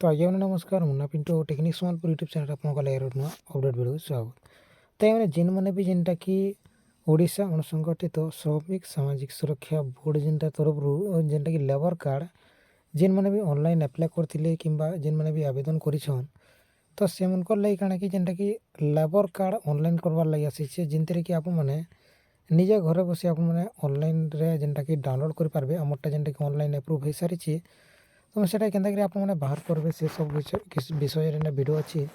तो आज्ञा नमस्कार Munna Pintu technique Sambalpur YouTube channel आपको नुआ अपडेट वीडियो स्वागत। तो मैंने जेन मैंने भी जेनटा कि ओडिशा अणुसंगठित श्रमिक सामाजिक सुरक्षा बोर्ड जेनटा तरफ जेनटा कि लेबर कार्ड जेन मैंने भी ऑनलाइन अप्लाई करते कि जेन मैंने भी आवेदन कर तो से मनकर लगे काଣା कि जेनटा कि लेबर कार्ड ऑनलाइन करवार लगे आसी जिनते कि आप मैंने निजे घरे बस आप मैंने ऑनलाइन रे जेनटा कि डाउनलोड कर पारबे आमरटा जेनटा कि ऑनलाइन अप्रूव हो सारी तो सेटा केनता आप बाहर करेंगे से सब विषय वीडियो अच्छी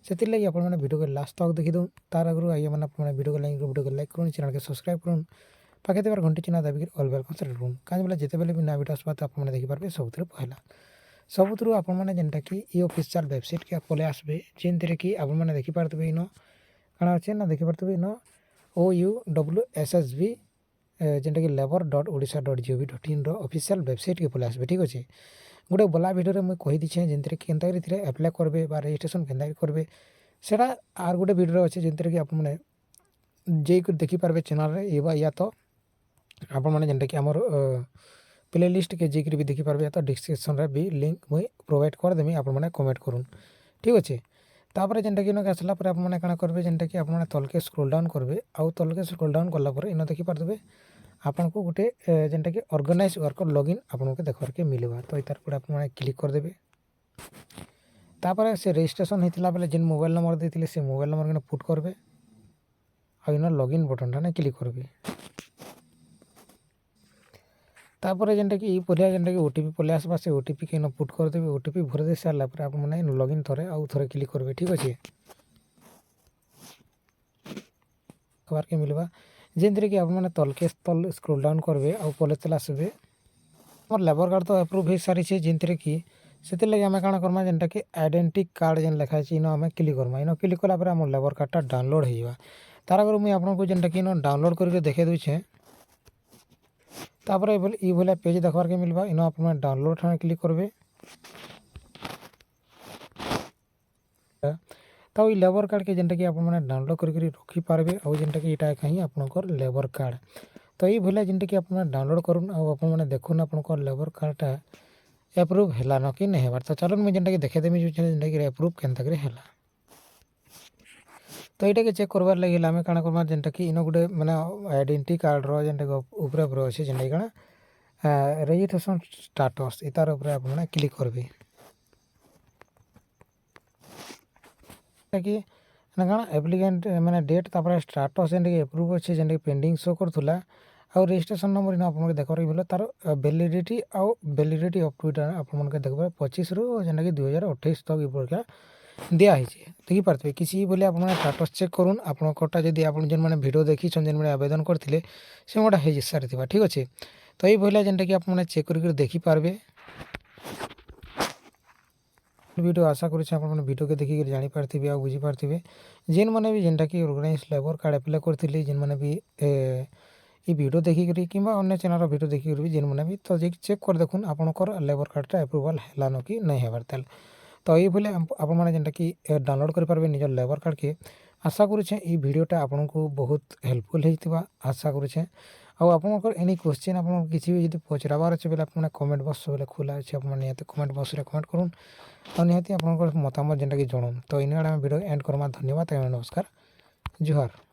से लगे आप वीडियो को लास्ट तक देखी दूँ तार आगे आइए मैंने वीडियो को लाइक करूँ चैनल के सब्सक्राइब करूँ पाखे देवर घंटी चिन्ह दाबी ऑल बेल को सेलेक्ट करूँ कहीं बोले जिते बेले भी ना वीडियो आसपा तो आप देखिपारे सबुत पहला सबुत आप जेनटा कि ऑफिशियल वेबसाइट के पले आसबे जिनते कि आप देखिपारे इन काଣା अच्छे ना देखिपारे इन OUSSB जेनटा कि labor.odisha.gov.in ऑफिशियल वेबसाइट के पले आसबे ठीक अच्छे गोटे बला भिडियो मुझे कही दीछे जिनते कि केनता एप्लाय करबे रजिस्ट्रेशन केनता करबे सेटा आर गोटे भिडियो अच्छे जिनते कि आपने जे देखिपारे चैनल रे या तो आप जेनटा कि आमर प्ले लिस्ट के जेकि भी देखिपारे या तो डिस्क्रिप्शन रे भी लिंक मुझे प्रोवाइड करदेमी आप कमेंट करूँ ठीक अच्छे तापर जेनटा कि इनके आसला आप काଣା करेंगे जेनटा कि आप तलके स्क्रोल डाउन करेंगे आउ तलके स्क्रोल डाउन कलापर इन देखिपारे आपन को गोटे जेनटा कि ऑर्गेनाइज वर्कर लॉगिन आपन को देखबार के मिलवा तो तार पर आप क्लिक करदेवे तापर से रजिस्ट्रेशन होता बेले जेन मोबाइल नंबर देते से मोबाइल नंबर पुट करबे आ इन लॉगिन बटन टा क्लिक करबे तापर जेनटा कि पलिया जेनटा कि ओटीपी पले आसबा से ओटीपी के पुट करदेवे ओटीपी भर दे सारा पर आप लॉगिन थरे आउ थरे क्लिक करबे ठीक अच्छे खबर के मिलवा जेनते कि आप तलके तल स्क्रोल डाउन करेंगे आउ पले तले आसबे मोर लेबर कार्ड तो अप्रूव हो सारी जिनते कि से लगे आम काଣା करमा जेनटा कि आइडेंटिटी कार्ड जेन लिखाई इन आम क्लिक करमा इन क्लिक कलापर आम लेबर कार्डटा डाउनलोड हो तार आगे मुझे आपको जेनटा कि इन डाउनलोड करके देखे दूचे तापर ये भाया पेज देखबार के मिलवा इन आप डाउनलोड ठाणे क्लिक करबे तो लेबर कार्ड के जेनटा कि आप डाउनलोड करके रखी पारबे और जेनटा कि यहाँ कहीं आपनकर लेबर कार्ड तो ये भाया जेनटा कि आप डाउनलोड करूँ आप देखुन आपनकर लेबर कार्डटा एप्रूव है न कि नहीं हेबार तो चलो मुझे जेनटा कि देखेदेमी जेनटा कि एप्रूव केनता है तो यहाँ के चेक करवार लगे आम काଣା करमा जेनटा कि इन गोटे माने आइडेंटिटी कार्ड रो जेनटा ऊपर अच्छे जेनटा कि काଣା रजिस्ट्रेशन स्टाटस इतार ऊपर आप क्लिक करबे कि काଣା एप्लिकेंट माने डेट तापर स्टाटस जेनटा कि एप्रूव अच्छे जेनटा कि पेंडिंग शो करथुला आ रजिस्ट्रेशन नंबर इन आपको देखबार मिले तार वैलिडिटी आउ वैलिडिटी अप टू आप देखबे 25 रु जेनटा कि 2028 तक ये प्रकार दिखाई देखिपारे किसी बोले आप स्टाटस चेक करूँ आपटा जदि आप जेन मैंने भिडियो देखी जेन मैंने आवेदन करते से गोटा हो सारी ठीक अच्छे तो ये भाया जेनटा कि आप चेक कर देखिपारे वीडियो आशा करें वीडियो के देखिक जापारे आ बुझीपारे जेन मैंने भी जेनटा कि ऑर्गेनाइज लेबर कार्ड अप्लाई करते जेन मैंने भी ये वीडियो देखिक कि अन्य चैनल वीडियो देखिक भी जेन मैंने भी तो चेक कर देखुन आपनकर लेबर कार्डटा एप्रूवाल है न कि नहीं हेबार तेल तो ये बोले आप जेनटा कि डाउनलोड करेंगे निज लेबर कार्ड के आशा करुचे ये वीडियोटा आपन को बहुत हेल्पफुल होता आशा करुचे आपर एनी क्वेश्चन आप किसी भी जो पचराबार अच्छे बोले आप कमेंट बक्स बोले खुला अच्छे आप निहत कमेंट बक्स में कमेंट करूँ और निहत आप मतामत जेनटा कि जनाऊँ तो इन वीडियो एंड करमा धन्यवाद नमस्कार जुहार।